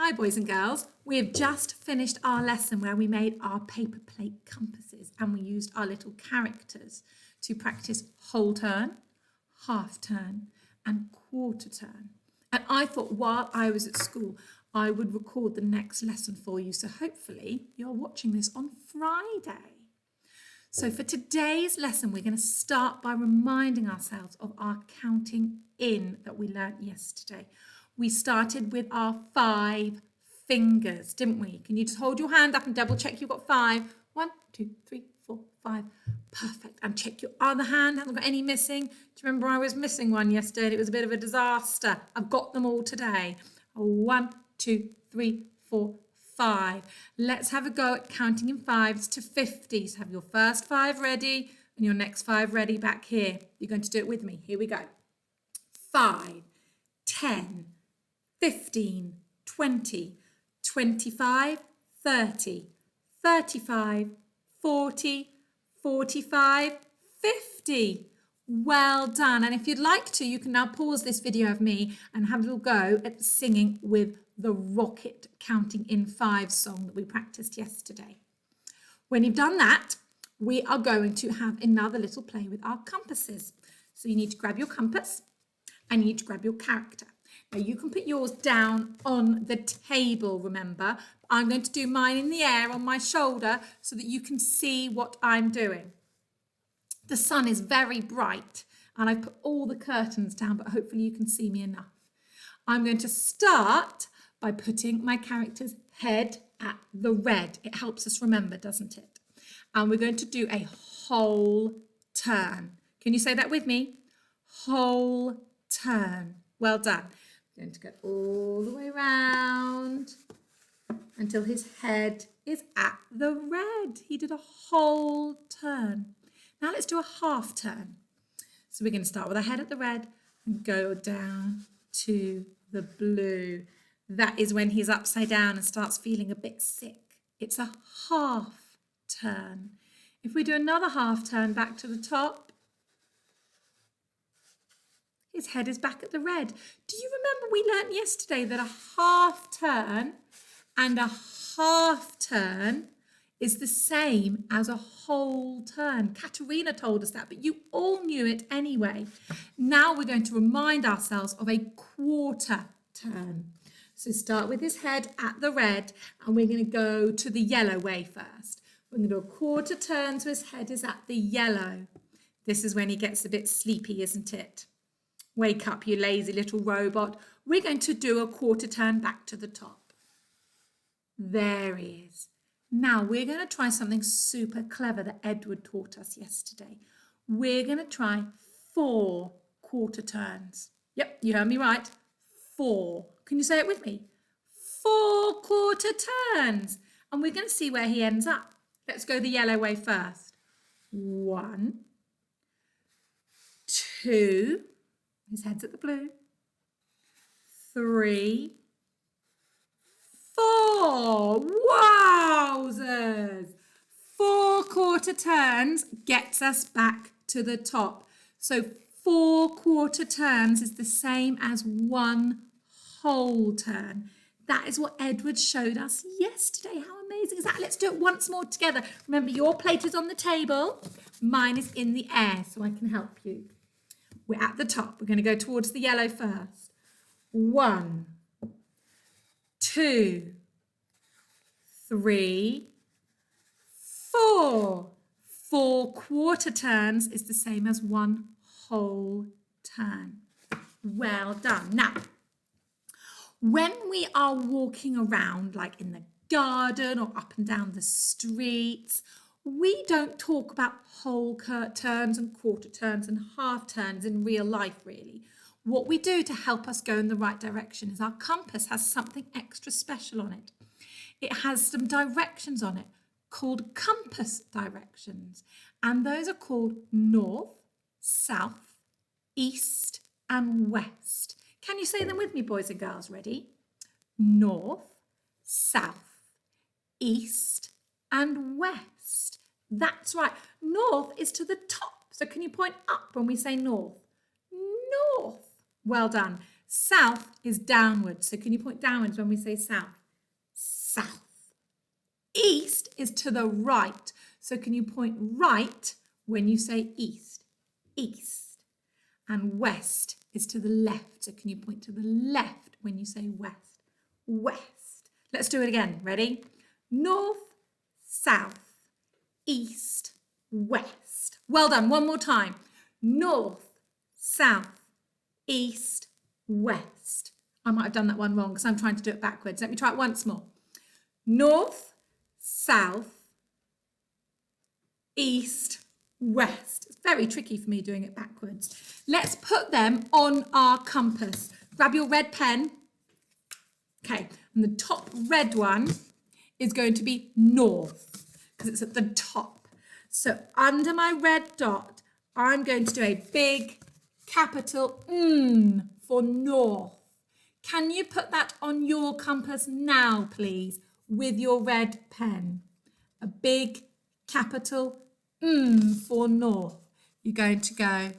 Hi boys and girls, we have just finished our lesson where we made our paper plate compasses and we used our little characters to practice whole turn, half turn and quarter turn. And I thought while I was at school I would record the next lesson for you, so hopefully you're watching this on Friday. So for today's lesson we're going to start by reminding ourselves of our counting in that we learnt yesterday. We started with our 5 fingers, didn't we? Can you just hold your hand up and double check you've got 5? 1, 2, 3, 4, 5. Perfect. And check your other hand. Haven't got any missing. Do you remember I was missing one yesterday and it was a bit of a disaster? I've got them all today. 1, 2, 3, 4, 5. Let's have a go at counting in 5s to 50. So have your first 5 ready and your next 5 ready back here. You're going to do it with me. Here we go. 5, 10, 15, 20, 25, 30, 35, 40, 45, 50. Well done. And if you'd like to, you can now pause this video of me and have a little go at singing with the Rocket Counting in 5 song that we practiced yesterday. When you've done that, we are going to have another little play with our compasses. So you need to grab your compass and you need to grab your character. Now you can put yours down on the table, remember. I'm going to do mine in the air on my shoulder so that you can see what I'm doing. The sun is very bright and I've put all the curtains down, but hopefully you can see me enough. I'm going to start by putting my character's head at the red. It helps us remember, doesn't it? And we're going to do a whole turn. Can you say that with me? Whole turn. Well done. I'm going to go all the way around until his head is at the red. He did a whole turn. Now let's do a half turn. So we're going to start with our head at the red and go down to the blue. That is when he's upside down and starts feeling a bit sick. It's a half turn. If we do another half turn back to the top, his head is back at the red. Do you remember we learnt yesterday that a half turn and a half turn is the same as a whole turn? Katerina told us that, but you all knew it anyway. Now we're going to remind ourselves of a quarter turn. So start with his head at the red and we're going to go to the yellow way first. We're going to do a quarter turn so his head is at the yellow. This is when he gets a bit sleepy, isn't it? Wake up, you lazy little robot. We're going to do a quarter turn back to the top. There he is. Now we're going to try something super clever that Edward taught us yesterday. We're going to try 4 quarter turns. Yep, you heard me right. 4. Can you say it with me? 4 quarter turns. And we're going to see where he ends up. Let's go the yellow way first. 1, 2. His head's at the blue. 3, 4. Wowzers! 4 quarter turns gets us back to the top. So 4 quarter turns is the same as 1 whole turn. That is what Edward showed us yesterday. How amazing is that? Let's do it once more together. Remember, your plate is on the table. Mine is in the air, so I can help you. We're at the top. We're going to go towards the yellow first. 1, 2, 3, 4. 4 quarter turns is the same as 1 whole turn. Well done. Now, when we are walking around, like in the garden or up and down the streets, we don't talk about whole turns and quarter turns and half turns in real life, really. What we do to help us go in the right direction is our compass has something extra special on it. It has some directions on it called compass directions, and those are called north, south, east, and west. Can you say them with me, boys and girls? Ready? North, south, east, and west. That's right. North is to the top. So can you point up when we say north? North. Well done. South is downwards. So can you point downwards when we say south? south. East is to the right. So can you point right when you say east? East. And west is to the left. So can you point to the left when you say west? West. Let's do it again. Ready? North, south, east, west. Well done. One more time. North, south, east, west. I might have done that one wrong because I'm trying to do it backwards. Let me try it once more. North, south, east, west. It's very tricky for me doing it backwards. Let's put them on our compass. Grab your red pen. Okay, and the top red one is going to be north because it's at the top. So under my red dot, I'm going to do a big capital N for north. Can you put that on your compass now, please, with your red pen? A big capital N for north. You're going to go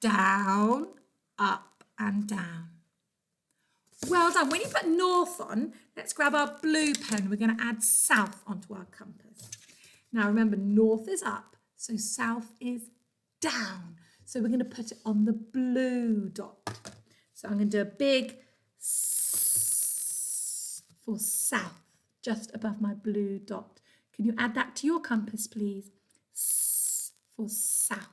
down, up and down. Well done. When you put north on, let's grab our blue pen. We're going to add south onto our compass. Now remember, north is up, so south is down. So we're going to put it on the blue dot. So I'm going to do a big S for south, just above my blue dot. Can you add that to your compass, please? S for south.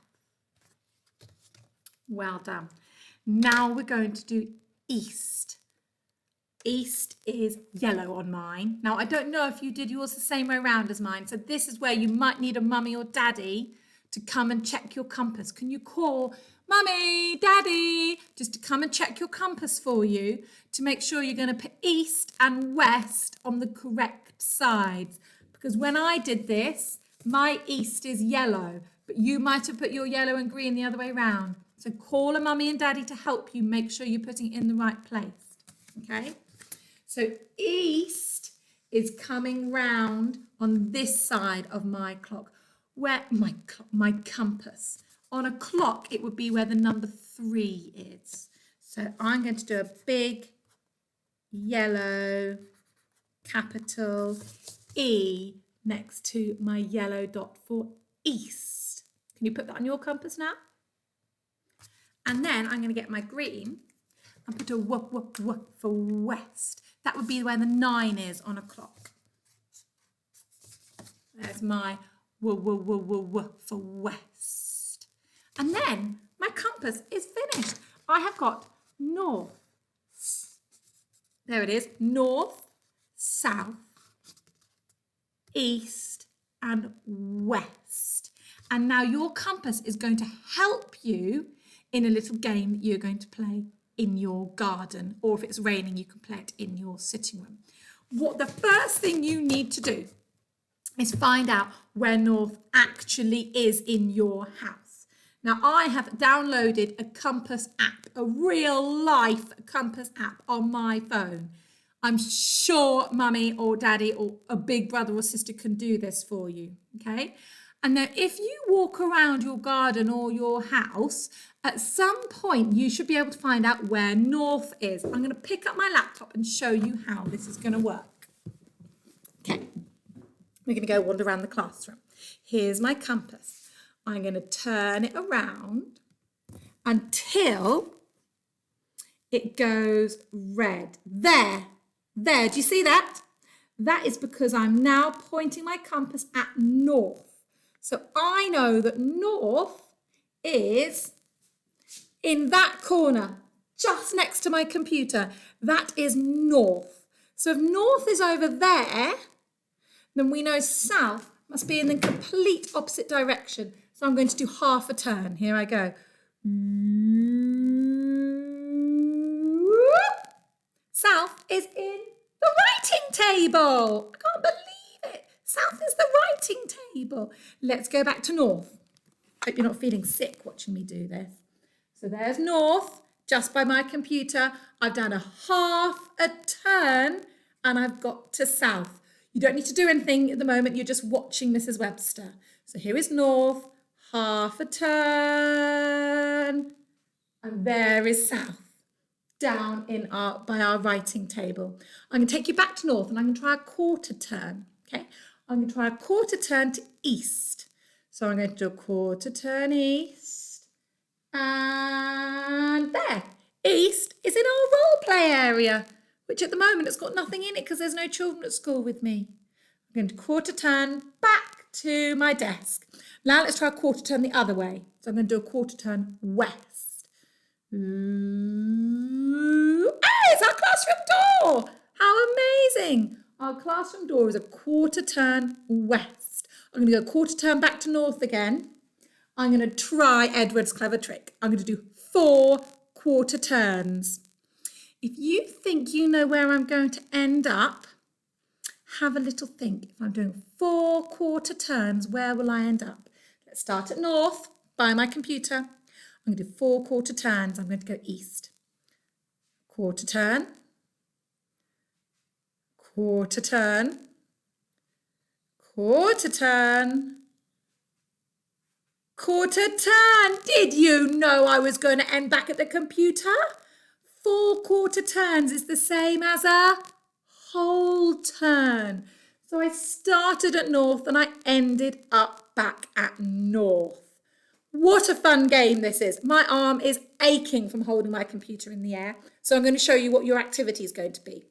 Well done. Now we're going to do east. East is yellow on mine. Now, I don't know if you did yours the same way around as mine. So this is where you might need a mummy or daddy to come and check your compass. Can you call mummy, daddy, just to come and check your compass for you to make sure you're going to put east and west on the correct sides? Because when I did this, my east is yellow, but you might have put your yellow and green the other way around. So call a mummy and daddy to help you make sure you're putting it in the right place. Okay? So east is coming round on this side of my clock, where my compass. On a clock, it would be where the number 3 is. So I'm going to do a big yellow capital E next to my yellow dot for east. Can you put that on your compass now? And then I'm going to get my green and put a W for west. That would be where the 9 is on a clock. There's my W for west. And then my compass is finished. I have got north. There it is. North, south, east and west. And now your compass is going to help you in a little game that you're going to play in your garden, or if it's raining, you can play it in your sitting room. What the first thing you need to do is find out where north actually is in your house. Now, I have downloaded a compass app, a real life compass app on my phone. I'm sure mummy or daddy or a big brother or sister can do this for you, okay? And now if you walk around your garden or your house, at some point you should be able to find out where north is. I'm going to pick up my laptop and show you how this is going to work. Okay, we're going to go wander around the classroom. Here's my compass. I'm going to turn it around until it goes red. There, do you see that? That is because I'm now pointing my compass at north. So I know that north is in that corner, just next to my computer. That is north. So if north is over there, then we know south must be in the complete opposite direction. So I'm going to do half a turn. Here I go. South is in the writing table. I can't believe it. South is the writing table. Let's go back to north. Hope you're not feeling sick watching me do this. So there's north, just by my computer. I've done a half a turn and I've got to south. You don't need to do anything at the moment. You're just watching Mrs. Webster. So here is north, half a turn, and there is south. down by our writing table. I'm going to take you back to north and I'm going to try a quarter turn. Okay, I'm going to try a quarter turn to east. So I'm going to do a quarter turn east, and there. East is in our role play area, which at the moment it's got nothing in it because there's no children at school with me. I'm going to quarter turn back to my desk. Now let's try a quarter turn the other way. So I'm going to do a quarter turn west. Ooh. Hey, it's our classroom door! How amazing! Our classroom door is a quarter turn west. I'm going to go quarter turn back to north again. I'm going to try Edward's clever trick. I'm going to do 4 quarter turns. If you think you know where I'm going to end up, have a little think. If I'm doing 4 quarter turns, where will I end up? Let's start at north by my computer. I'm going to do 4 quarter turns. I'm going to go east. Quarter turn. Quarter turn. Quarter turn. Quarter turn. Did you know I was going to end back at the computer? 4 quarter turns is the same as a whole turn. So I started at north and I ended up back at north. What a fun game this is. My arm is aching from holding my computer in the air. So I'm going to show you what your activity is going to be.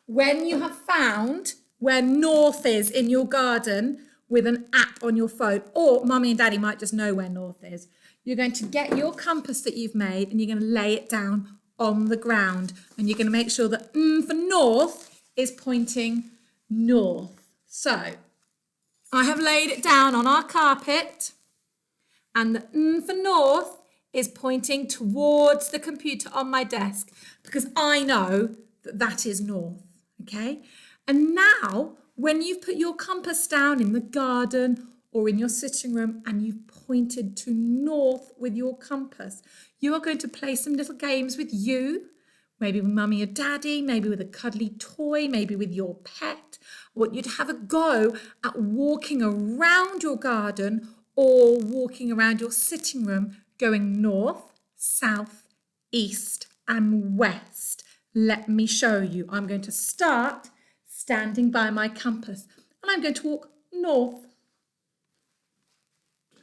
When you have found where north is in your garden with an app on your phone, or mummy and daddy might just know where north is, you're going to get your compass that you've made and you're going to lay it down on the ground, and you're going to make sure that for north is pointing north. So I have laid it down on our carpet, and the for north is pointing towards the computer on my desk because I know that that is north, okay? And now when you've put your compass down in the garden or in your sitting room and you've pointed to north with your compass, you are going to play some little games with you, maybe with mummy or daddy, maybe with a cuddly toy, maybe with your pet. I want you to have a go at walking around your garden or walking around your sitting room, going north, south, east and west. Let me show you. I'm going to start standing by my compass and I'm going to walk north.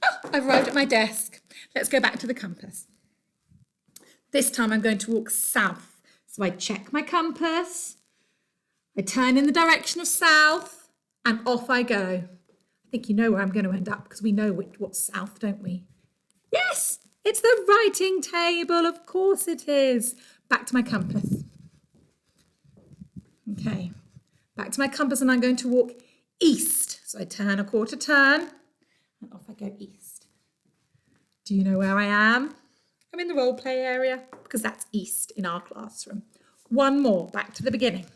Oh, I've arrived at my desk. Let's go back to the compass. This time I'm going to walk south. So I check my compass, I turn in the direction of south, and off I go. I think you know where I'm going to end up because we know what's south, don't we? Yes, it's the writing table. Of course it is. Back to my compass. Okay, back to my compass and I'm going to walk east. So I turn a quarter turn and off I go east. Do you know where I am? I'm in the role play area because that's east in our classroom. One more, back to the beginning.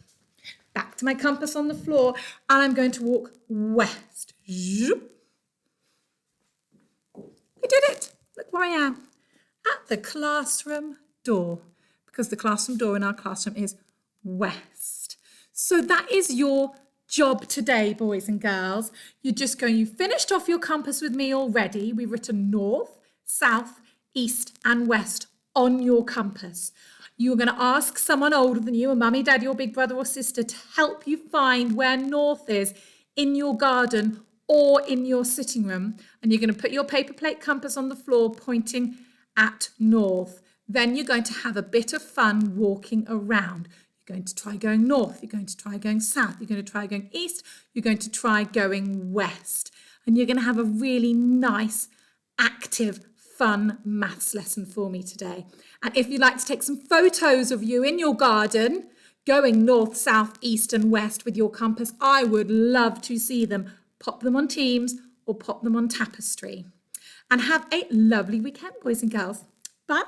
Back to my compass on the floor and I'm going to walk west. Zoop. I did it. Look where I am. At the classroom door because the classroom door in our classroom is west. So that is your job today, boys and girls. You finished off your compass with me already. We've written north, south, east and west on your compass. You're going to ask someone older than you, a mummy, daddy or big brother or sister, to help you find where north is in your garden or in your sitting room. And you're going to put your paper plate compass on the floor pointing at north. Then you're going to have a bit of fun walking around. You're going to try going north, you're going to try going south, you're going to try going east, you're going to try going west. And you're going to have a really nice, active, fun maths lesson for me today. And if you'd like to take some photos of you in your garden, going north, south, east and west with your compass, I would love to see them. Pop them on Teams or pop them on Tapestry. And have a lovely weekend, boys and girls. Bye.